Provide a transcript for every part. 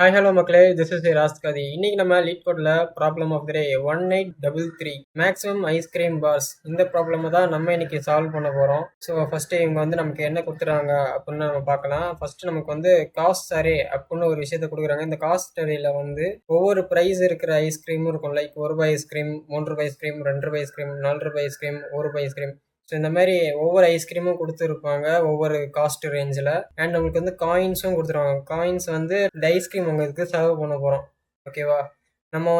Hi hello மக்களே, this is ராஸ்கதி. இன்னைக்கு நம்ம லீட் கோட்ல problem of the day 1833 maximum ice cream bars இந்த ப்ராப்ளம் தான் நம்ம இன்னைக்கு சால்வ் பண்ண போறோம். ஸோ ஃபர்ஸ்ட் இவங்க நமக்கு என்ன கொடுத்துறாங்க அப்படின்னு நம்ம பார்க்கலாம். ஃபர்ஸ்ட் நமக்கு காஸ்ட் அரே அப்படின்னு ஒரு விஷயத்த கொடுக்குறாங்க. இந்த காஸ்ட் அரேல ஒவ்வொரு ப்ரைஸ் இருக்கிற ஐஸ்கிரீமும் இருக்கும். Like ₹1 ice cream, ₹3 ice cream, ₹2 ice cream, ₹4 ice cream, ₹1 ice cream. So இந்த மாதிரி ஒவ்வொரு ஐஸ்கிரீமும் கொடுத்துருப்பாங்க ஒவ்வொரு காஸ்ட் ரேஞ்சில். அண்ட் உங்களுக்கு காயின்ஸும் கொடுத்துருவாங்க. காயின்ஸ் இந்த ஐஸ்கிரீம் உங்களுக்கு சர்வ் பண்ண போகிறோம். ஓகேவா? நம்ம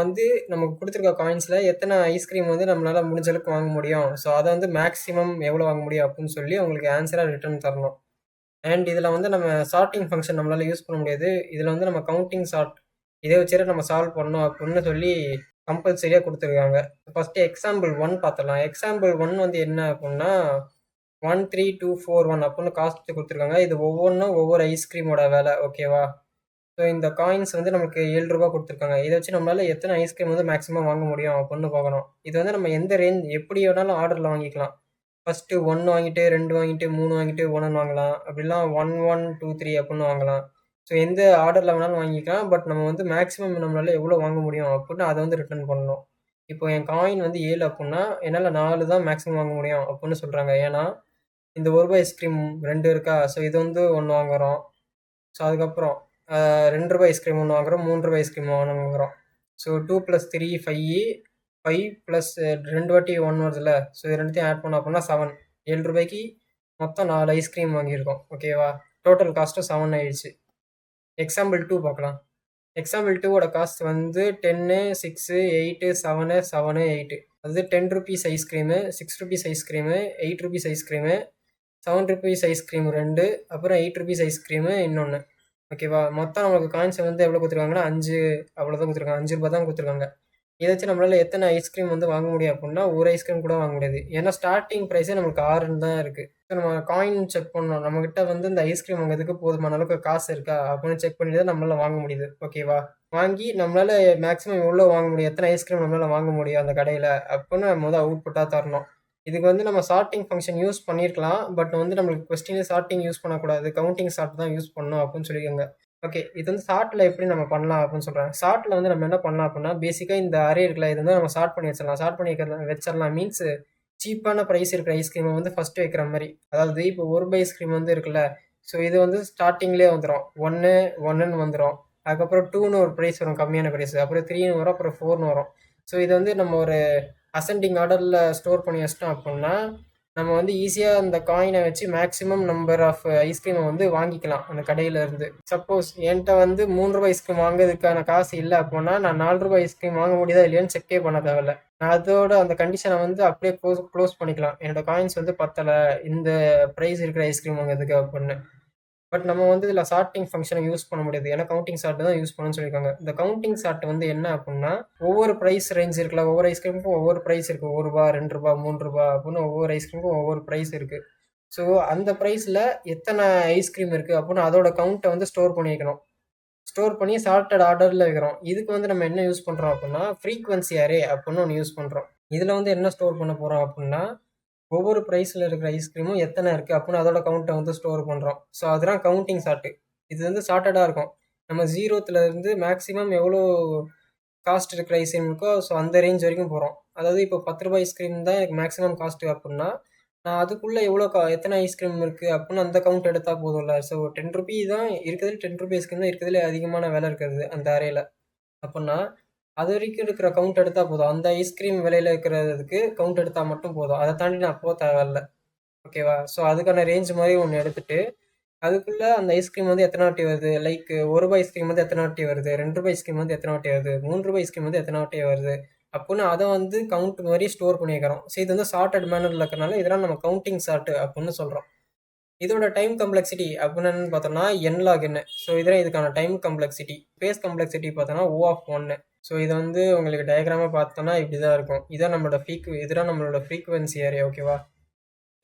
நமக்கு கொடுத்துருக்க காயின்ஸில் எத்தனை ஐஸ்கிரீம் நம்மளால் முடிஞ்ச அளவுக்கு வாங்க முடியும். ஸோ அதை மேக்ஸிமம் எவ்வளோ வாங்க முடியும் அப்படின்னு சொல்லி உங்களுக்கு ஆன்சராக ரிட்டர்ன் தரணும். அண்ட் இதில் நம்ம சார்ட்டிங் ஃபங்க்ஷன் நம்மளால் யூஸ் பண்ண முடியாது. இதில் நம்ம கவுண்டிங் சார்ட் இதை வச்சுட்டு நம்ம சால்வ் பண்ணோம் அப்படின்னு சொல்லி கம்பல்சரியாக கொடுத்துருக்காங்க. ஃபஸ்ட்டு எக்ஸாம்பிள் 1 பார்த்துடலாம். எக்ஸாம்பிள் 1 என்ன அப்படின்னா 13241 அப்படின்னு காஸ்ட் கொடுத்துருக்காங்க. இது ஒவ்வொன்றும் ஒவ்வொரு ஐஸ்கிரீமோட விலை. ஓகேவா? ஸோ இந்த காயின்ஸ் நமக்கு ₹7 கொடுத்துருக்காங்க. இதை வச்சு நம்மளால் எத்தனை ஐஸ்கிரீம் மேக்ஸிமம் வாங்க முடியும் அப்படின்னு பார்க்கணும். இது நம்ம எந்த ரேஞ்ச் எப்படி வேணாலும் ஆர்டரில் வாங்கிக்கலாம். ஃபஸ்ட்டு 1 வாங்கிட்டு 2 வாங்கிட்டு 3 வாங்கிட்டு 1 வாங்கலாம். அப்படிலாம் 1 1 2 3 அப்படின்னு வாங்கலாம். ஸோ எந்த ஆர்டரில் வேணாலும் வாங்கிக்கலாம். பட் நம்ம மேக்ஸிமம் நம்மளால் எவ்வளோ வாங்க முடியும் அப்படின்னு அதை ரிட்டர்ன் பண்ணணும். இப்போ என் காயின் 7 அப்படின்னா என்னால் 4 தான் மேக்ஸிமம் வாங்க முடியும் அப்படின்னு சொல்கிறாங்க. ஏன்னா இந்த ₹1 ஐஸ்கிரீம் 2 இருக்கா. ஸோ இது 1 வாங்குகிறோம். ஸோ அதுக்கப்புறம் ₹2 ஐஸ்கிரீம் 1 வாங்குகிறோம். ₹3 ஐஸ்கிரீம் 1 வாங்குகிறோம். ஸோ 2 + 3 5 5 ப்ளஸ் 2 வாட்டி 1 வருதுல்ல. ஸோ இது ரெண்டுத்தையும் ஆட் பண்ணோம் அப்படின்னா 7. ₹7க்கு மொத்தம் 4 ஐஸ்கிரீம் வாங்கியிருக்கோம். ஓகேவா? டோட்டல் காஸ்ட்டும் 7 ஆயிடுச்சு. எக்ஸாம்பிள் 2 பார்க்கலாம். எக்ஸாம்பிள் 2ஓட காஸ்ட் 10 6 8 7 7 8. அது ₹10 ஐஸ்கிரீமு, ₹6 ஐஸ்கிரீமு, ₹8 ஐஸ்கிரீமு, ₹7 ஐஸ்கிரீம் 2, அப்புறம் ₹8 ஐஸ்கிரீமு இன்னொன்று. ஓகேவா? மொத்தம் நம்மளுக்கு காயின்ஸ் எவ்வளோ கொடுத்துருக்காங்கன்னா 5 அவ்வளோதான் கொடுத்துருக்காங்க. ₹5 தான் கொடுத்துருக்காங்க. இதை வச்சு நம்மளால் எத்தனை ஐஸ்கிரீம் வாங்க முடியும் அப்படின்னா ஒரு ஐஸ்கிரீம் கூட வாங்க முடியாது. ஏன்னா ஸ்டார்டிங் ப்ரைஸே நமக்கு 6 தான் இருக்குது. ஸோ நம்ம காயின் செக் பண்ணணும். நம்மக்கிட்ட இந்த ஐஸ்கிரீம் வாங்குறதுக்கு போதுமான அளவுக்கு காசு இருக்கா அப்படின்னு செக் பண்ணி தான் நம்மளால் வாங்க முடியுது. ஓகேவா? வாங்கி நம்மளால் மேக்ஸிமம் எவ்வளோ வாங்க முடியும், எத்தனை ஐஸ்கிரீம் நம்மளால் வாங்க முடியும் அந்த கடையில் அப்படின்னு நம்ம அவுட்புட்டாக தரணும். இதுக்கு நம்ம சார்ட்டிங் ஃபங்க்ஷன் யூஸ் பண்ணியிருக்கலாம். பட் நம்மளுக்கு கொஸ்டினே சார்ட்டிங் யூஸ் பண்ணக்கூடாது, கவுண்டிங் சார்ட் தான் யூஸ் பண்ணணும் அப்படின்னு சொல்லியிருக்காங்க. ஓகே, இது ஷார்ட்டில் எப்படி நம்ம பண்ணலாம் அப்படின்னு சொல்கிறாங்க. ஷார்ட்டில் நம்ம என்ன பண்ணலாம் அப்படின்னா பேசிக்காக இந்த அரே இருக்குல்ல, இது நம்ம ஷார்ட் பண்ணி வச்சிடலாம். ஷார்ட் பண்ணி வச்சிடலாம் மீன்ஸ் சீப்பான ப்ரைஸ் இருக்கிற ஐஸ்கிரீமை ஃபஸ்ட்டு வைக்கிற மாதிரி. அதாவது இப்போ ₹1 ஐஸ்கிரீம் இருக்குல்ல. ஸோ இது ஸ்டார்டிங்லேயே வந்துடும். 1 1ன்னு வந்துடும். அதுக்கப்புறம் 2ன்னு ஒரு ப்ரைஸ் வரும், கம்மியான ப்ரைஸ். அப்புறம் 3ன்னு வரும், அப்புறம் 4ன்னு வரும். ஸோ இது நம்ம ஒரு அசெண்டிங் ஆர்டரில் ஸ்டோர் பண்ணி வச்சிட்டோம் அப்படின்னா நம்ம ஈஸியாக அந்த காயினை வச்சு மேக்ஸிமம் நம்பர் ஆஃப் ஐஸ்கிரீமை வாங்கிக்கலாம் அந்த கடையிலேருந்து. சப்போஸ் என்கிட்ட ₹3 ஐஸ்கிரீம் வாங்குறதுக்கான காசு இல்லை அப்படின்னா நான் ₹4 ஐஸ்கிரீம் வாங்க முடியுதா இல்லையான்னு செக்கே பண்ண தேவையில்ல. நான் அதோட அந்த கண்டிஷனை அப்படியே க்ளோஸ் பண்ணிக்கலாம். என்னோட காயின்ஸ் பத்தலை இந்த ப்ரைஸ் இருக்கிற ஐஸ்கிரீம் வாங்குறதுக்கு அப்படின்னு. பட் நம்ம இதில் சார்ட்டிங் ஃபங்க்ஷனை யூஸ் பண்ண முடியாது. ஏன்னா கவுண்டிங் சார்ட் தான் யூஸ் பண்ணணும்னு சொல்லியிருக்காங்க. இந்த கவுண்டிங் சார்ட் என்ன அப்படின்னா ஒவ்வொரு ப்ரைஸ் ரேஞ்ச் இருக்குல்ல, ஒவ்வொரு ஐஸ்கிரீமுக்கும் ஒவ்வொரு ப்ரைஸ் இருக்குது. ₹1 ₹2 ₹3 அப்படின்னு ஒவ்வொரு ஐஸ்கிரீமுக்கும் ஒவ்வொரு ப்ரைஸ் இருக்குது. ஸோ அந்த ப்ரைஸில் எத்தனை ஐஸ்கிரீம் இருக்குது அப்படின்னு அதோட கவுண்ட்டை ஸ்டோர் பண்ணி வைக்கணும். ஸ்டோர் பண்ணி சார்ட்டட் ஆர்டரில் வைக்கிறோம். இதுக்கு நம்ம என்ன யூஸ் பண்ணுறோம் அப்படின்னா ஃப்ரீக்வன்சி அரே அப்படின்னு ஒன்று யூஸ் பண்ணுறோம். இதில் என்ன ஸ்டோர் பண்ண போகிறோம் அப்படின்னா ஒவ்வொரு ப்ரைஸில் இருக்கிற ஐஸ்கிரீமும் எத்தனை இருக்குது அப்படின்னு அதோட கவுண்ட்டை ஸ்டோர் பண்ணுறோம். ஸோ அதுதான் கவுண்டிங் சார்ட்டு. இது சார்ட்டடாக இருக்கும். நம்ம 0த்துலேருந்து மேக்ஸிமம் எவ்வளோ காஸ்ட் இருக்கிற ஐஸ்கிரீம் இருக்கோ ஸோ அந்த ரேஞ்ச் வரைக்கும் போகிறோம். அதாவது இப்போ ₹10 ஐஸ்கிரீம் தான் எனக்கு மேக்ஸிமம் காஸ்ட்டு அப்படின்னா நான் அதுக்குள்ளே எவ்வளோ எத்தனை ஐஸ்கிரீம் இருக்குது அப்படின்னு அந்த கவுண்ட் எடுத்தால் போதும்ல. ஸோ ₹10 தான் இருக்கிறதுல ₹10 ஐஸ்கிரீம் தான் இருக்கிறதுல அதிகமான விலை இருக்கிறது அந்த அரேல. அப்படின்னா அது வரைக்கும் இருக்கிற கவுண்ட் எடுத்தால் போதும். அந்த ஐஸ்கிரீம் விலையில் இருக்கிறதுக்கு கவுண்ட் எடுத்தால் மட்டும் போதும். அதை தாண்டி நான் போக தேவையில்ல. ஓகேவா? ஸோ அதுக்கான ரேஞ்ச் மாதிரி ஒன்று எடுத்துகிட்டு அதுக்குள்ளே அந்த ஐஸ்கிரீம் எத்தனை வாட்டி வருது, லைக் ₹1 ஐஸ்கிரீம் எத்தனை வாட்டி வருது, ₹2 ஐஸ்கிரீம் எத்தனை வாட்டி வருது, ₹3 ஐஸ்கிரீம் எத்தனை வாட்டி வருது அப்படின்னு அதை கவுண்ட் மாதிரி ஸ்டோர் பண்ணி வைக்கிறோம். ஸோ இது சார்ட்டட் மேனரில் இருக்கிறனால இதெல்லாம் நம்ம கவுண்டிங் சார்ட் அப்படின்னு சொல்கிறோம். இதோட டைம் கம்ப்ளெக்சிட்டி அப்படின்னு பார்த்தோம்னா n/n. ஸோ இதெல்லாம் இதுக்கான டைம் கம்ப்ளெக்சிட்டி. ஸ்பேஸ் கம்ப்ளெக்சிட்டி பார்த்தோன்னா O(1). ஸோ இதை உங்களுக்கு டயக்ராமாக பார்த்தோன்னா இப்படி தான் இருக்கும். இதான் நம்மளோட இதுதான் நம்மளோட ஃப்ரீக்வன்சி ஏரியா. ஓகேவா?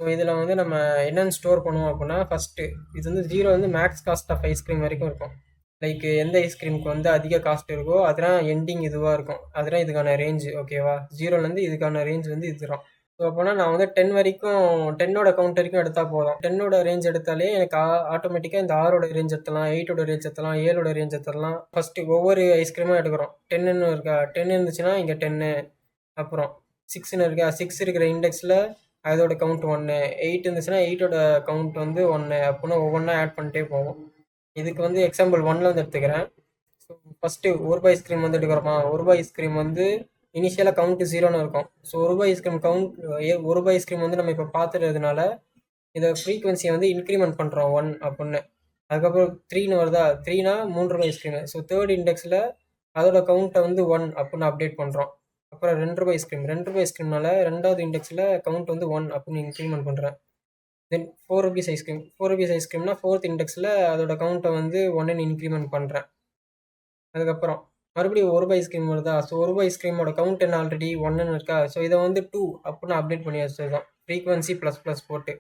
ஸோ இதில் நம்ம என்னென்னு ஸ்டோர் பண்ணுவோம் அப்படின்னா ஃபஸ்ட்டு இது 0 மேக்ஸ் காஸ்ட் ஆஃப் ஐஸ்கிரீம் வரைக்கும் இருக்கும். லைக் எந்த ஐஸ்கிரீமுக்கு அதிக காஸ்ட் இருக்கோ அதெல்லாம் எண்டிங் இதுவாக இருக்கும். அதெல்லாம் இதுக்கான ரேஞ்சு. ஓகேவா? 0லேருந்து இதுக்கான ரேஞ்ச் இதுதான். ஸோ அப்போனா நான் வந்து 10 வரைக்கும் 10ஓட கவுண்ட் வரைக்கும் எடுத்தால் போதும். 10ஓட ரேஞ்ச் எடுத்தாலே எனக்கு ஆட்டோமேட்டிக்காக இந்த 6ஓட ரேஞ்ச் எடுத்துடலாம், 8ஓட ரேஞ்ச் எடுத்துடலாம், 7ஓட ரேஞ்ச் எடுத்துடலாம். ஃபஸ்ட்டு ஒவ்வொரு ஐஸ்கிரீமாக எடுக்கிறோம். 10ன்னு இருக்கா, 10 இருந்துச்சுன்னா இங்கே 10, அப்புறம் 6ன்னு இருக்கா, 6 இருக்கிற இண்டெக்ஸில் அதோட கவுண்ட் 1, 8 இருந்துச்சுன்னா 8ஓட கவுண்ட் வந்து 1, அப்படின்னா ஒவ்வொன்றா ஆட் பண்ணிட்டே போவோம். இதுக்கு வந்து எக்ஸாம்பிள் 1ல வந்து எடுத்துக்கிறேன். ஸோ ஃபஸ்ட்டு ஒரு ரூபாய் ஐஸ்கிரீம் வந்து எடுக்கிறோமா, ஒரு ரூபாய் ஐஸ்கிரீம் வந்து இனிஷியலாக கவுண்ட்டு 0ன்னு இருக்கும். ஸோ ஒரு ரூபாய் ஐஸ்கிரீம் கவுண்ட் ஒரு ரூபாய் ஐஸ்கிரீம் வந்து நம்ம இப்போ பார்த்துட்டதுனால இதை ஃப்ரீக்வன்சியை வந்து இன்க்ரிமெண்ட் பண்ணுறோம் 1 அப்படின்னு. அதுக்கப்புறம் 3ன்னு வருதா, 3னா 3 ரூபாய் ஐஸ்கிரீமு. ஸோ தேர்ட் இண்டெக்ஸில் அதோட கவுண்ட்டை வந்து 1 அப்படின்னு அப்டேட் பண்ணுறோம். அப்புறம் 2 ரூபாய் ஐஸ்கிரீம், 2 ரூபாய் ஐஸ்கிரீம்னால ரெண்டாவது இண்டெக்ஸில் கவுண்ட் வந்து 1 அப்படின்னு இன்க்ரிமெண்ட் பண்ணுறேன். தென் 4 ருபீஸ் ஐஸ்கிரீம், 4 ருபீஸ் ஐஸ்கிரீம்னா ஃபோர்த் இண்டெக்ஸில் அதோட கவுண்ட்டை வந்து 1ன்னு இன்க்ரிமெண்ட் பண்ணுறேன். அதுக்கப்புறம் மறுபடியும் ஒரு ரூபாய் ஐஸ்கிரீம் வருதா, ஸோ ஒரு ரூபாய் ஐஸ்கிரீமோட கவுண்ட் என்ன ஆல்ரெடி 1ன்னு இருக்கா, ஸோ இதை வந்து 2 அப்படின்னு அப்டேட் பண்ணி வச்சுருக்கோம். ஃப்ரீக்வன்சி ப்ளஸ் ப்ளஸ் போட்டு.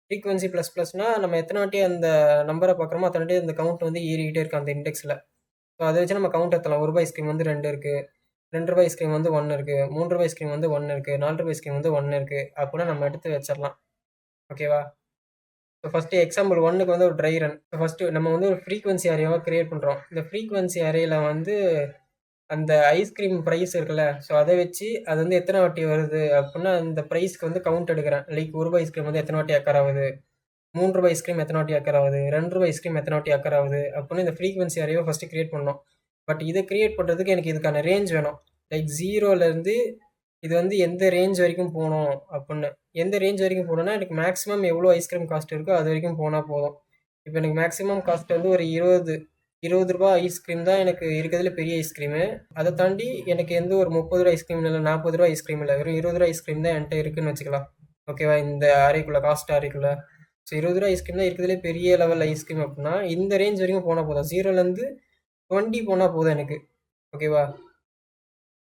ஃப்ரீக்வன்சி ப்ளஸ் ப்ளஸ்னால் நம்ம எத்தனை வாட்டி அந்த நம்பரை பார்க்குறோமோ அத்தனை வாட்டி அந்த கவுண்ட் வந்து ஏறிக்கிட்டே இருக்கும் அந்த இண்டெக்ஸில். ஸோ அதை வச்சு நம்ம கவுண்ட் எடுத்தலாம். ஒரு ரூபாய் ஐஸ்கிரீம் வந்து 2 இருக்குது, 2 ரூபாய் ஐஸ்கிரீம் வந்து 1 இருக்குது, 3 ரூபாய் ஐஸ்கிரீம் வந்து 1 இருக்குது, 4 ரூபாய் ஐஸ்கிரீம் வந்து 1 இருக்குது அப்படின்னா நம்ம எடுத்து வச்சிடலாம். ஓகேவா? ஸோ ஃபஸ்ட்டு எக்ஸாம்பிள் 1க்கு வந்து ஒரு ட்ரை ரன். ஸோ ஃபஸ்ட்டு நம்ம வந்து ஒரு ஃப்ரீக்வன்சி அரேவாக க்ரியேட் பண்ணுறோம். இந்த ஃப்ரீக்வன்சி அரேயில் வந்து அந்த ஐஸ்கிரீம் ப்ரைஸ் இருக்குல்ல, ஸோ அதை வச்சு அது வந்து எத்தனை வாட்டி வருது அப்படின்னா அந்த ப்ரைஸ்க்கு வந்து கவுண்ட் எடுக்கிறேன். லைக் ஒரு ரூபாய் ஐஸ்கிரீம் வந்து எத்தனை வாட்டி அக்கர் ஆகுது, 3 ரூபாய் ஐஸ்கிரீம் எத்தனை வாட்டி அக்கர் ஆகுது, 2 ரூபாய் ஐஸ்கிரீம் எத்தனை வாட்டி அக்கர் ஆகுது அப்படின்னு இந்த ஃப்ரீக்வன்சி அரேவை ஃபஸ்ட்டு க்ரியேட் பண்ணோம். பட் இதை க்ரியேட் பண்ணுறதுக்கு எனக்கு இதுக்கான ரேஞ்ச் வேணும். லைக் 0லேருந்து இது வந்து எந்த ரேஞ்ச் வரைக்கும் போகணும் அப்படின்னு. எந்த ரேஞ்ச் வரைக்கும் போகணுன்னா எனக்கு மேக்ஸிமம் எவ்வளோ ஐஸ்கிரீம் காஸ்ட் இருக்கோ அது வரைக்கும் போனால் போதும். இப்போ எனக்கு மேக்ஸிமம் காஸ்ட் வந்து ஒரு 20 ரூபா ஐஸ்கிரீம் தான் எனக்கு இருக்கிறதுல பெரிய ஐஸ்கிரீமு. அதை தாண்டி எனக்கு எந்த ஒரு 30 ரூபா ஐஸ்கிரீம் இல்லை, 40 ரூபா ஐஸ்கிரீம் இல்லை, வெறும் 20 ரூபா ஐஸ்கிரீம் தான் என்கிட்ட இருக்குன்னு வச்சுக்கலாம். ஓகேவா? இந்த அறைக்குள்ளே காஸ்ட் அறைக்குள்ளே ஸோ 20 ரூபா ஐஸ்கிரீம் தான் இருக்கிறதுலே பெரிய லெவல் ஐஸ்கிரீம் அப்படின்னா இந்த ரேஞ்ச் வரைக்கும் போனால் போதும். 0லேருந்து 20 போனால் போதும் எனக்கு. ஓகேவா?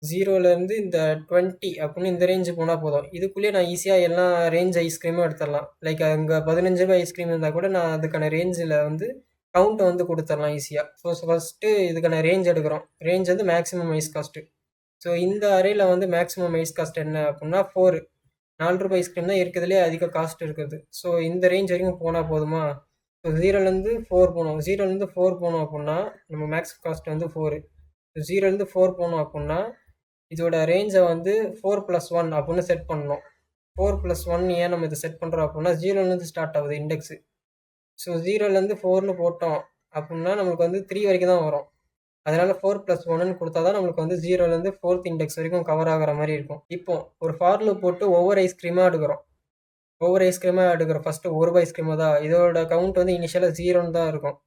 0லேருந்து இந்த 20 அப்படின்னு இந்த ரேஞ்சு போனால் போதும். இதுக்குள்ளேயே நான் ஈஸியாக எல்லா ரேஞ்ச் ஐஸ்கிரீமும் எடுத்துடலாம். லைக் அங்கே 15 ரூபாய் ஐஸ்கிரீம் இருந்தால் கூட நான் அதுக்கான ரேஞ்சில் வந்து கவுண்ட்டை வந்து கொடுத்துடலாம் ஈஸியாக. ஸோ ஃபஸ்ட்டு இதுக்கான ரேஞ்ச் எடுக்கிறோம். ரேஞ்ச் வந்து மேக்ஸிமம் ஐஸ் காஸ்ட்டு. ஸோ இந்த அறையில் வந்து மேக்ஸிமம் ஐஸ் காஸ்ட் என்ன அப்படின்னா 4. 4 ரூபாய் ஐஸ்கிரீம் தான் இருக்கிறதுலே அதிக காஸ்ட் இருக்குது. ஸோ இந்த ரேஞ்ச் வரைக்கும் போனால் போதுமா? ஸோ 0லேருந்து 4 போகணும். 0லேருந்து 4 போகணும் அப்படின்னா நம்ம மேக்ஸ் காஸ்ட் வந்து 4. 0லேருந்து 4 போகணும் அப்படின்னா இதோட ரேஞ்சை வந்து 4+1 அப்படின்னு செட் பண்ணணும். 4+1 ஏன் நம்ம இதை செட் பண்ணுறோம் அப்படின்னா 0லேருந்து ஸ்டார்ட் ஆகுது இண்டெக்ஸு. ஸோ 0லேருந்து 4ன்னு போட்டோம் அப்படின்னா நம்மளுக்கு வந்து 3 வரைக்கும் தான் வரும். அதனால் 4+1ன்னு கொடுத்தா தான் நம்மளுக்கு வந்து 0லேருந்து 4th இண்டெக்ஸ் வரைக்கும் கவர் ஆகிற மாதிரி இருக்கும். இப்போ ஒரு ஃபார் லூப் போட்டு ஒவ்வொரு ஐஸ்கிரீமாக எடுக்கிறோம். ஒவ்வொரு ஐஸ்கிரீமாக எடுக்கிறோம். ஃபஸ்ட்டு ஒரு ரூபாய் ஐஸ்கிரீமாக தான் இதோட கவுண்ட் வந்து இனிஷியலாக 0ன்னு தான் இருக்கும்.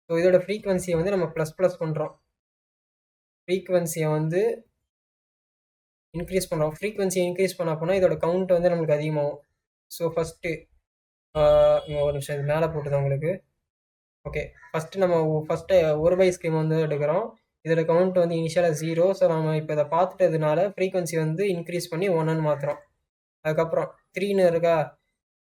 ஸோ இதோட ஃப்ரீக்வன்சியை வந்து நம்ம ப்ளஸ் பண்ணுறோம். ஃப்ரீக்வன்சியை வந்து இன்க்ரீஸ் பண்ணுறோம். ஃப்ரீக்வன்சி இன்க்ரீஸ் பண்ண போனால் இதோட கவுண்ட் வந்து நம்மளுக்கு அதிகமாகும். ஸோ ஃபஸ்ட்டு ஒரு நிமிஷம் இது மேலே போட்டுதான் உங்களுக்கு. ஓகே, ஃபஸ்ட்டு நம்ம ஃபஸ்ட்டு ஒரு ரூபாய் ஐஸ்கிரீம் வந்து எடுக்கிறோம். இதோட கவுண்ட் வந்து இனிஷியலாக 0. ஸோ நம்ம இப்போ இதை பார்த்துட்டதுனால ஃப்ரீக்வன்சி வந்து இன்க்ரீஸ் பண்ணி 1ன்னு மாற்றுறோம். அதுக்கப்புறம் 3ன்னு இருக்கா,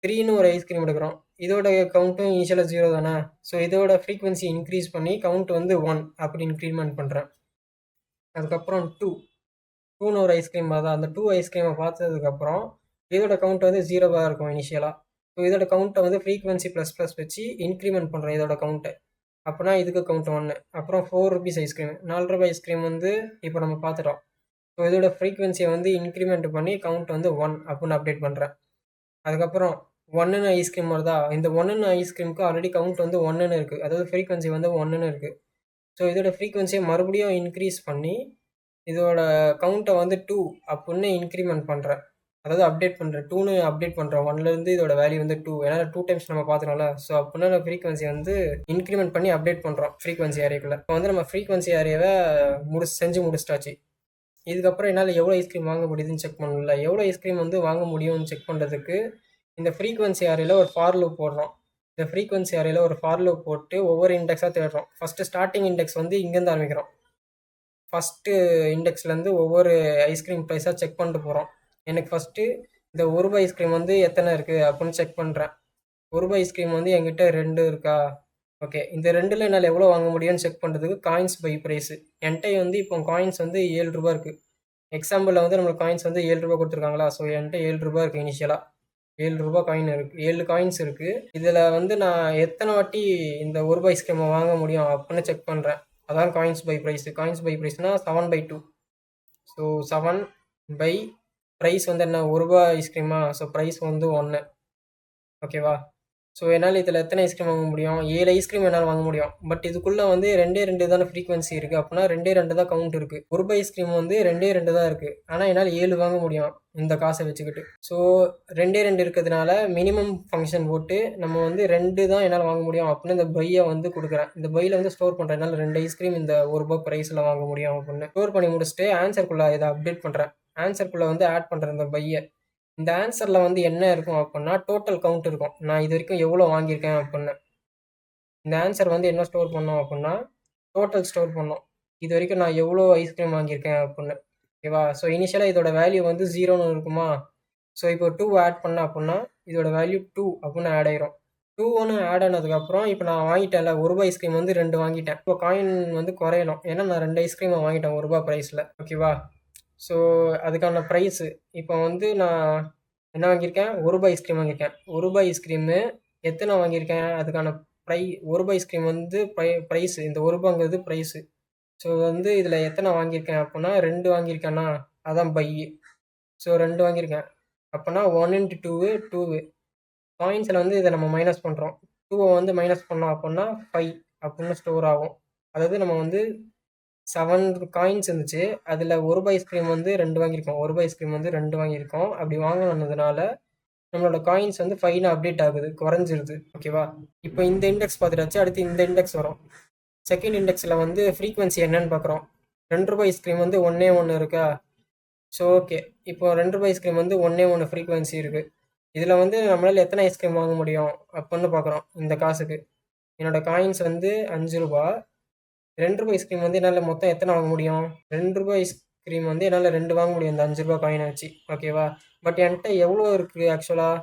3ன்னு ஒரு ஐஸ்கிரீம் எடுக்கிறோம். இதோட கவுண்ட்டும் இனிஷியலாக 0 தானே. ஸோ இதோட ஃப்ரீக்வன்சி இன்க்ரீஸ் பண்ணி கவுண்ட் வந்து 1 அப்படி இன்க்ரீமெண்ட் பண்ணுறேன். அதுக்கப்புறம் 2ன்னு ஒரு ஐஸ்கிரீம் தான். அந்த 2 ஐஸ்கிரீமை பார்த்ததுக்கப்புறம் இதோட கவுண்ட் வந்து 0வாக இருக்கும் இனிஷியலாக. ஸோ இதோட கவுண்ட்டை வந்து ஃப்ரீக்வன்சி ப்ளஸ் வச்சு இன்க்ரிமெண்ட் பண்ணுறேன் இதோட கவுண்ட்டை. அப்போனா இதுக்கு கவுண்ட் 1. அப்புறம் 4 ருபீஸ் ஐஸ்கிரீம், 4 ரூபாய் ஐஸ்கிரீம் வந்து இப்போ நம்ம பார்த்துட்டோம். ஸோ இதோட ஃப்ரீக்வன்சியை வந்து இன்க்ரிமெண்ட் பண்ணி கவுண்ட் வந்து 1 அப்படின்னு அப்டேட் பண்ணுறேன். அதுக்கப்புறம் 1ன்னு ஐஸ்கிரீம் வருதா, இந்த 1ன்னு ஐஸ்கிரீமுக்கு ஆல்ரெடி கவுண்ட் வந்து 1ன்னு இருக்குது, அதாவது ஃப்ரீக்வன்சி வந்து 1ன்னு இருக்குது. ஸோ இதோட ஃப்ரீக்வன்சியை மறுபடியும் இன்க்ரீஸ் பண்ணி இதோட கவுண்ட்டை வந்து 2 அப்படின்னு இன்க்ரிமெண்ட் பண்ணுறேன். அதாவது அப்டேட் பண்ணுறேன். 2ன்னு அப்டேட் பண்ணுறேன். 1லேருந்து இதோட வேல்யூ வந்து 2. ஏன்னா 2 டைம்ஸ் நம்ம பார்த்துட்டோம்ல. ஸோ அப்படின்னா நம்ம ஃப்ரீக்வன்சி வந்து இன்க்ரிமெண்ட் பண்ணி அப்டேட் பண்ணுறோம் ஃப்ரீக்வன்சி அரேக்குள்ளே. இப்போ வந்து நம்ம ஃப்ரீக்வன்சி அரேவை செஞ்சு முடிச்சிட்டாச்சு. இதுக்கப்புறம் என்னால் எவ்வளோ ஐஸ்கிரீம் வாங்க முடியுதுன்னு செக் பண்ணல. எவ்வளோ ஐஸ்கிரீம் வந்து வாங்க முடியும்னு செக் பண்ணுறதுக்கு இந்த ஃப்ரீக்வன்சி அரேயில் ஒரு ஃபார் லூப் போடுறோம். இந்த ஃப்ரீக்வன்சி அரேயில் ஒரு ஃபார் லூப் போட்டு ஒவ்வொரு இண்டெக்ஸாக தேடுறோம். ஃபஸ்ட்டு ஸ்டார்டிங் இண்டெக்ஸ் வந்து இங்கேருந்து ஆரம்பிக்கிறோம். ஃபஸ்ட்டு இண்டெக்ஸ்லேருந்து ஒவ்வொரு ஐஸ்கிரீம் ப்ரைஸாக செக் பண்ணிட்டு போகிறோம். எனக்கு ஃபஸ்ட்டு இந்த ஒரு ரூபாய் ஐஸ்கிரீம் வந்து எத்தனை இருக்குது அப்படின்னு செக் பண்ணுறேன். ஒரு ரூபாய் ஐஸ்கிரீம் வந்து என்கிட்ட 2 இருக்கா. ஓகே, இந்த 2ல் என்னால் எவ்வளோ வாங்க முடியும்னு செக் பண்ணுறதுக்கு காயின்ஸ் பை ப்ரைஸு. என்கிட்ட வந்து இப்போ காயின்ஸ் வந்து 7 ரூபா இருக்குது. எக்ஸாம்பிளில் வந்து நம்மளுக்கு காயின்ஸ் வந்து ரூ. 7 கொடுத்துருக்காங்களா? ஸோ என்கிட்ட ரூ. 7 இருக்குது இனிஷியலாக. ரூ. 7 காயின் இருக்குது, 7 காயின்ஸ் இருக்குது. இதில் வந்து நான் எத்தனை வாட்டி இந்த ஒரு ரூபாய் ஸ்கீமை வாங்க முடியும் அப்படின்னு செக் பண்ணுறேன். அதான் coins by price. Coins by ப்ரைஸ்னால் 7/2. ஸோ 7 பை ப்ரைஸ் வந்து என்ன, ஒரு ரூபாய் ஐஸ்கிரீமா? ஸோ ப்ரைஸ் வந்து 1. ஓகேவா? ஸோ என்னால் இதில் எத்தனை ஐஸ்கிரீம் வாங்க முடியும்? 7 ஐஸ்கிரீம் என்னால் வாங்க முடியும். பட் இதுக்குள்ளே வந்து 2 தானே ஃப்ரீக்வன்சி இருக்குது. அப்படின்னா 2 தான் கவுண்ட் இருக்குது. ஒரு ரூபாய் ஐஸ்கிரீம் வந்து 2 தான் இருக்குது. ஆனால் என்னால் 7 வாங்க முடியும் இந்த காசை வச்சுக்கிட்டு. ஸோ 2 இருக்கிறதுனால மினிமம் ஃபங்க்ஷன் போட்டு நம்ம வந்து 2 தான் என்னால் வாங்க முடியும் அப்படின்னு இந்த பையை வந்து கொடுக்குறேன். இந்த பையில் வந்து ஸ்டோர் பண்ணுறேன். என்னால் 2 ஐஸ்கிரீம் இந்த ஒரு ரூபாய் ப்ரைஸில் வாங்க முடியும் அப்படின்னு ஸ்டோர் பண்ணி முடிச்சுட்டு ஆன்சருக்குள்ளே இதை அப்டேட் பண்ணுறேன். ஆன்சருக்குள்ளே வந்து ஆட் பண்ணுறேன் இந்த பையை. இந்த ஆன்சரில் வந்து என்ன இருக்கும் அப்படின்னா டோட்டல் கவுண்ட் இருக்கும். நான் இது வரைக்கும் எவ்வளோ வாங்கியிருக்கேன் அப்படின்னு. இந்த ஆன்சர் வந்து என்ன ஸ்டோர் பண்ணோம் அப்படின்னா டோட்டல் ஸ்டோர் பண்ணோம். இது வரைக்கும் நான் எவ்வளோ ஐஸ்கிரீம் வாங்கியிருக்கேன் அப்படின்னு. ஓகேவா? ஸோ இனிஷியலாக இதோட வேல்யூ வந்து 0ன்னு இருக்குமா? ஸோ இப்போ 2 ஆட் பண்ண அப்படின்னா இதோட வேல்யூ 2 அப்படின்னு ஆட் ஆயிரும். 2 ஆட் ஆனதுக்கப்புறம் இப்போ நான் வாங்கிட்டேன்ல ஒரு ரூபாய் ஐஸ்கிரீம் வந்து 2 வாங்கிட்டேன். இப்போ காயின் வந்து குறையணும். ஏன்னா நான் 2 ஐஸ்கிரீமை வாங்கிட்டேன் ஒரு ரூபாய் ப்ரைஸில். ஓகேவா? ஸோ அதுக்கான ப்ரைஸு இப்போ வந்து நான் என்ன வாங்கியிருக்கேன்? ஒரு ரூபாய் ஐஸ்கிரீம் வாங்கியிருக்கேன். ஒரு ரூபாய் ஐஸ்கிரீமு எத்தனை வாங்கியிருக்கேன்? அதுக்கான ஒரு ரூபாய் ஐஸ்கிரீம் வந்து ப்ரைஸு. இந்த ஒரு ரூபாங்கிறது ப்ரைஸு. ஸோ வந்து இதில் எத்தனை வாங்கியிருக்கேன் அப்படின்னா 2 வாங்கியிருக்கேன்னா அதான் பை. ஸோ 2 வாங்கியிருக்கேன். அப்போனா 1 × 2 2. காயின்ஸில் வந்து இதை நம்ம மைனஸ் பண்ணுறோம். 2 வந்து மைனஸ் பண்ணோம் அப்படின்னா 5 அப்படின்னு ஸ்டோர் ஆகும். அதாவது நம்ம வந்து 7 காயின்ஸ் இருந்துச்சு. அதில் ஒரு ரூபாய் ஐஸ்கிரீம் வந்து 2 வாங்கியிருக்கோம். ஒரு ரூபாய் ஐஸ்கிரீம் வந்து 2 வாங்கியிருக்கோம். அப்படி வாங்கினதுனால நம்மளோட காயின்ஸ் வந்து 5ன்னு அப்டேட் ஆகுது, குறைஞ்சிருது. ஓகேவா? இப்போ இந்த இண்டெக்ஸ் பார்த்துட்டாச்சு. அடுத்து இந்த இண்டெக்ஸ் வரும். செகண்ட் இண்டெக்ஸில் வந்து ஃப்ரீக்வன்சி என்னன்னு பார்க்குறோம். 2 ரூபாய் ஐஸ்கிரீம் வந்து 1 இருக்கா? So okay. இப்போ 2 ரூபாய் ஐஸ்கிரீம் வந்து 1 ஃப்ரீக்வன்சி இருக்குது. இதில் வந்து நம்மளால் எத்தனை ஐஸ்கிரீம் வாங்க முடியும் அப்படின்னு பார்க்குறோம் இந்த காசுக்கு. என்னோடய காயின்ஸ் வந்து 5 ரூபா. 2 ரூபாய் ஐஸ்கிரீம் வந்து என்னால் மொத்தம் எத்தனை வாங்க முடியும்? 2 ரூபாய் ஐஸ்கிரீம் வந்து என்னால் 2 வாங்க முடியும் இந்த 5 ரூபா காயினை வச்சு. ஓகேவா? பட் என்கிட்ட எவ்வளோ இருக்குது ஆக்சுவலாக?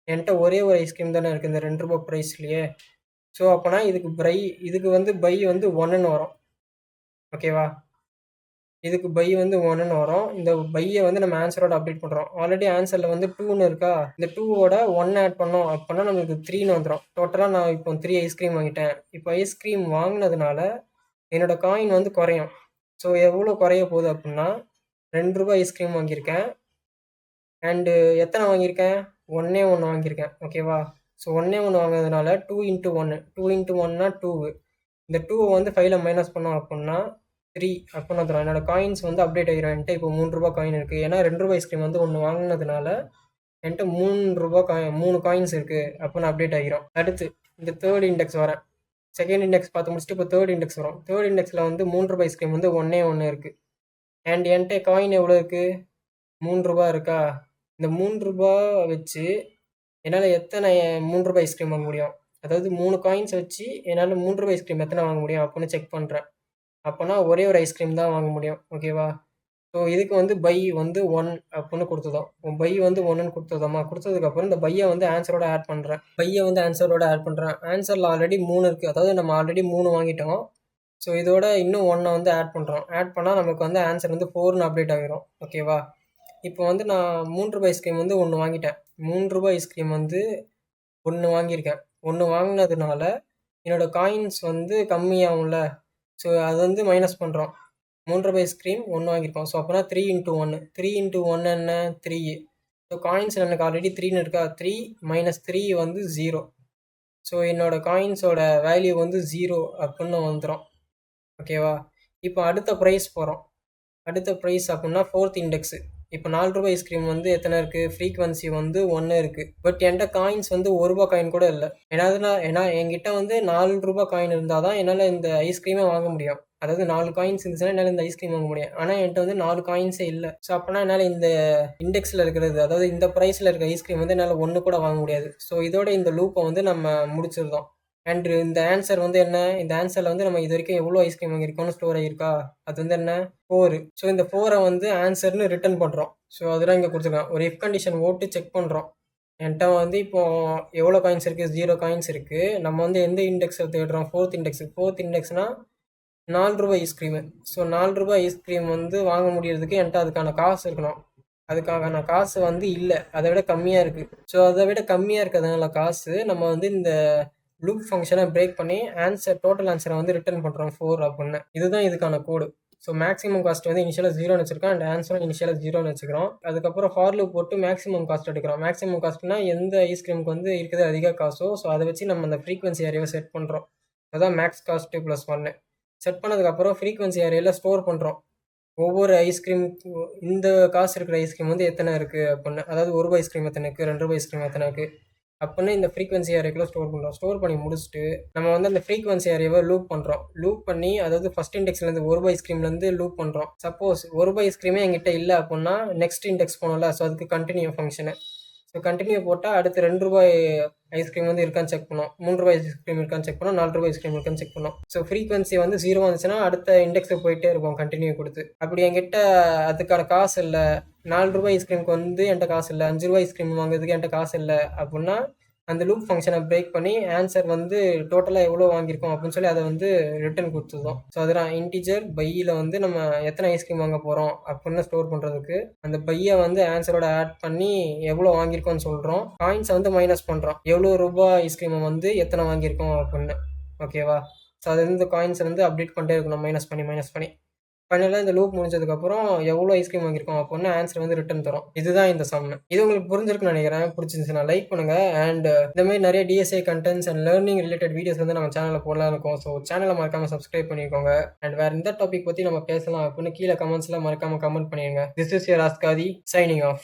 என்கிட்ட ஒரே ஒரு ஐஸ்கிரீம் தானே இருக்குது இந்த 2 ரூபாய் ப்ரைஸ்லேயே. ஸோ அப்போனா இதுக்கு வந்து பை வந்து 1ன்னு வரும். ஓகேவா? இதுக்கு பை வந்து 1ன்னு வரும். இந்த பையை வந்து நம்ம ஆன்சரோட அப்டேட் பண்ணுறோம். ஆல்ரெடி ஆன்சரில் வந்து 2ன்னு இருக்கா? இந்த 2வோட 1 ஆட் பண்ணோம் அப்படின்னா நம்மளுக்கு 3ன்னு வந்துடும். டோட்டலாக நான் இப்போ 3 ஐஸ்கிரீம் வாங்கிட்டேன். இப்போ ஐஸ்கிரீம் வாங்கினதுனால என்னோடய காயின் வந்து குறையும். ஸோ எவ்வளோ குறைய போகுது அப்படின்னா 2 ரூபாய் ஐஸ்கிரீம் வாங்கியிருக்கேன். அண்டு எத்தனை வாங்கியிருக்கேன்? 1 வாங்கியிருக்கேன். ஓகேவா? ஸோ 1 வாங்கினதுனால 2 × 1. 2 × 1னா 2. இந்த 2 வந்து 5ல் மைனஸ் பண்ணோம் அப்படின்னா 3 அப்படின்னு வந்துடும். என்னோடய காயின்ஸ் வந்து அப்டேட் ஆகிரும். என்கிட்ட இப்போ 3 ரூபா காயின் இருக்குது. ஏன்னா 2 ரூபாய் ஐஸ்கிரீம் வந்து 1 வாங்கினதுனால என்கிட்ட 3 காயின்ஸ் இருக்குது அப்படின்னு அப்டேட் ஆகிரும். அடுத்து இந்த தேர்ட் இண்டெக்ஸ் வரேன். செகண்ட் இண்டெக்ஸ் பார்த்து முடிச்சுட்டு இப்போ தேர்ட் இண்டெக்ஸ் வரும். தேர்ட் இண்டெக்ஸில் வந்து 3 ரூபாய் ஐஸ்கிரீம் வந்து 1 இருக்குது. அண்ட் என்கிட்ட காயின் எவ்வளோ இருக்குது? 3 ரூபா இருக்கா? இந்த 3 ரூபா வச்சு என்னால் எத்தனை 3 ரூபாய் ஐஸ்கிரீம் வாங்க முடியும்? அதாவது 3 காயின்ஸ் வச்சு என்னால் 3 ரூபாய் ஐஸ்கிரீம் எத்தனை வாங்க முடியும் அப்படின்னு செக் பண்ணுறேன். அப்போனா ஒரே ஒரு ஐஸ்கிரீம் தான் வாங்க முடியும். ஓகேவா? ஸோ இதுக்கு வந்து பை வந்து 1 அப்படின்னு கொடுத்ததோம். பை வந்து 1ன்னு கொடுத்ததுக்கப்புறம் இந்த பையை வந்து ஆன்சரோட ஆட் பண்ணுறேன். ஆன்சரில் ஆல்ரெடி 3 இருக்குது. அதாவது நம்ம ஆல்ரெடி 3 வாங்கிட்டோம். ஸோ இதோட இன்னும் 1 வந்து ஆட் பண்ணுறோம். ஆட் பண்ணால் நமக்கு வந்து ஆன்சர் வந்து 4ன்னு அப்டேட் ஆகிரும். ஓகேவா? இப்போ வந்து நான் 3 ரூபாய் ஐஸ்கிரீம் வந்து 1 வாங்கிட்டேன். 3 ரூபாய் ஐஸ்கிரீம் வந்து 1 வாங்கியிருக்கேன். 1 வாங்கினதுனால என்னோடய காயின்ஸ் வந்து கம்மியாகும்ல. ஸோ அது வந்து மைனஸ் பண்ணுறோம். 3 ரூபாய் ஐஸ்கிரீம் 1 வாங்கியிருக்கோம். ஸோ அப்போனா 3 × 1. 3 × 1 என்ன? 3. ஸோ காயின்ஸ் எனக்கு ஆல்ரெடி 3ன்னு இருக்கா? 3 - 3 வந்து 0. ஸோ என்னோடய காயின்ஸோட வேல்யூ வந்து 0 அப்படின்னு வந்துடும். ஓகேவா? இப்போ அடுத்த ப்ரைஸ் போகிறோம். அடுத்த ப்ரைஸ் அப்படின்னா ஃபோர்த் இண்டெக்ஸு. இப்போ 4 ரூபாய் ஐஸ்கிரீம் வந்து எத்தனை இருக்குது? ஃப்ரீக்வன்சி வந்து 1 இருக்குது. பட் என்கிட்ட காயின்ஸ் வந்து 1 ரூபா காயின் கூட இல்லை. ஏன்னா என்கிட்ட வந்து 4 ரூபா காயின் இருந்தால் தான் என்னால் இந்த ஐஸ்கிரீமே வாங்க முடியும். அதாவது 4 காயின்ஸ் இருந்துச்சுன்னா என்னால் இந்த ஐஸ்கிரீம் வாங்க முடியும். ஆனால் என்கிட்ட வந்து 4 காயின்ஸே இல்லை. ஸோ அப்போனா என்னால் இந்த இண்டெக்ஸில் இருக்கிறது, அதாவது இந்த ப்ரைஸில் இருக்கிற ஐஸ்கிரீம் வந்து என்னால் 1 கூட வாங்க முடியாது. ஸோ இதோட இந்த லூப்பை வந்து நம்ம முடிச்சிருந்தோம். அண்ட் இந்த ஆன்சர் வந்து என்ன? இந்த ஆன்சரில் வந்து நம்ம இது வரைக்கும் எவ்வளோ ஐஸ்கிரீம் வாங்கியிருக்கோம்னு ஸ்டோர் ஆகியிருக்கா? அது வந்து என்ன? 4. ஸோ இந்த 4 வந்து ஆன்சர்னு ரிட்டர்ன் பண்ணுறோம். ஸோ அதெல்லாம் இங்கே கொடுத்துருக்கேன். ஒரு இஃப் கண்டிஷன் ஓட்டு செக் பண்ணுறோம். என்கிட்ட வந்து இப்போது எவ்வளோ காயின்ஸ் இருக்குது? 0 காயின்ஸ் இருக்குது. நம்ம வந்து எந்த இண்டெக்ஸை தேடுறோம்? Fourth index. ஃபோர்த் இண்டெக்ஸ்னால் ரூ. 4 ஐஸ்கிரீமு. ஸோ ரூ. 4 ஐஸ்கிரீம் வந்து வாங்க முடியறதுக்கு என்கிட்ட அதுக்கான காசு இருக்கணும். அதுக்கான காசு வந்து இல்லை, அதை விட கம்மியாக இருக்குது. ஸோ அதை விட கம்மியாக இருக்கிறதுனால காசு நம்ம வந்து இந்த லூப் ஃபங்க்ஷனை பிரேக் பண்ணி டோட்டல் ஆன்சரை வந்து ரிட்டர்ன் பண்ணுறோம் 4 அப்படின்னு. இதுதான் இதுக்கான கோடு. ஸோ மேக்ஸிமம் காஸ்ட் வந்து இனிஷியலாக 0ன்னு வச்சிருக்கோம் அண்ட் ஆன்சரும் இனிஷியலாக 0ன்னு வச்சுக்கிறோம். அதுக்கப்புறம் ஃபார் லூப் போட்டு மேக்ஸிமம் காஸ்ட் எடுக்கிறோம். மேக்ஸிமம் காஸ்ட்னா எந்த ஐஸ்கிரீமுக்கு வந்து இருக்குது அதிக காசோ, ஸோ அதை வச்சு நம்ம அந்த ஃப்ரீக்வன்சி ஏரியாவை செட் பண்ணுறோம். அதான் மேக்ஸ் காஸ்ட் ப்ளஸ் 1. செட் பண்ணதுக்கப்புறம் ஃப்ரீக்வன்சி ஏரியாவில் ஸ்டோர் பண்ணுறோம். ஒவ்வொரு ஐஸ்கிரீம் இந்த காசு இருக்கிற ஐஸ்கிரீம் வந்து எத்தனை இருக்குது அப்படின்னு, அதாவது ரூ. 1 ஐஸ்கிரீம் எத்தனை இருக்குது, ரூ. 2 ஐஸ்கிரீம் எத்தனை இருக்குது அப்படின்னு இந்த ஃப்ரீக்வன்சி ஏரியாக்குள்ள ஸ்டோர் பண்ணுறோம். ஸ்டோர் பண்ணி முடிச்சுட்டு நம்ம வந்து அந்த ஃப்ரீக்வன்சி ஏரியாவை லூப் பண்ணுறோம். லூப் பண்ணி அதாவது ஃபர்ஸ்ட் இண்டெக்ஸ்லேருந்து ரூ. 1 ஐஸ்கிரீம்லேருந்து லூப் பண்ணுறோம். சப்போஸ் ரூ. 1 ஐஸ்கிரீமே என்கிட்ட இல்லை அப்படின்னா நெக்ஸ்ட் இண்டெக்ஸ் போனோம்ல, ஸோ அதுக்கு கண்டினியூ ஃபங்க்ஷனு. ஸோ கண்டினியூ போட்டால் அடுத்து ரூ. 2 ஐஸ்கிரீம் வந்து இருக்கான்னு செக் பண்ணோம், ரூ. 3 ஐஸ்கிரீம் இருக்கான்னு செக் பண்ணோம், ரூ. 4 ஐஸ்கிரீம் இருக்கான்னு செக் பண்ணோம். ஸோ ஃப்ரீக்வன்சி வந்து 0 வந்துச்சுன்னா அடுத்த இண்டெக்ஸுக்கு போயிட்டே இருக்கும் கண்டினியூ கொடுத்து. அப்படி என்கிட்ட அதுக்கான காசு இல்லை, ரூ. 4 ஐஸ்கிரீமுக்கு வந்து என்கிட்ட காசு இல்லை, ரூ. 5 ஐஸ்கிரீம் வாங்குறதுக்கு என்கிட்ட காசு இல்லை அப்படின்னா அந்த லூப் ஃபங்க்ஷனை பிரேக் பண்ணி ஆன்சர் வந்து டோட்டலாக எவ்வளோ வாங்கியிருக்கோம் அப்படின்னு சொல்லி அதை வந்து ரிட்டர்ன் கொடுத்துருந்தோம். ஸோ அதுதான் இன்டிஜர் பையில் வந்து நம்ம எத்தனை ஐஸ்கிரீம் வாங்க போகிறோம் அப்படின்னு ஸ்டோர் பண்ணுறதுக்கு அந்த பையை வந்து ஆன்சரோட ஆட் பண்ணி எவ்வளோ வாங்கியிருக்கோம்னு சொல்கிறோம். காயின்ஸை வந்து மைனஸ் பண்ணுறோம், எவ்வளோ ரூபாய் ஐஸ்கிரீமை வந்து எத்தனை வாங்கியிருக்கோம் அப்படின்னு. ஓகேவா? ஸோ அது வந்து காயின்ஸை வந்து அப்டேட் பண்ணிட்டே இருக்கணும், மைனஸ் பண்ணி. ஃபைனலாக இந்த லூப் முடிஞ்சதுக்கப்புறம் எவ்வளோ ஐஸ்கிரீம் வாங்கியிருக்கோம் அப்படின்னு ஆன்சர் வந்து ரிட்டர்ன் தரும். இதுதான் இந்த சம். இது உங்களுக்கு புரிஞ்சிருக்குன்னு நினைக்கிறேன். பிடிச்சிருந்துச்சுன்னா லைக் பண்ணுங்க. அண்ட் இந்த மாதிரி நிறைய DSA contents and learning related videos வந்து நம்ம சேனலில் போடலாம் இருக்கும். ஸோ சேனலை மறக்காம சப்ஸ்கிரைப் பண்ணிக்கோங்க. அண்ட் வேற எந்த டாபிக் பற்றி நம்ம பேசலாம் அப்படின்னு கீழே கமெண்ட்ஸ்ல மறக்காம கமெண்ட் பண்ணிடுங்க. This is your Aaskathi signing of.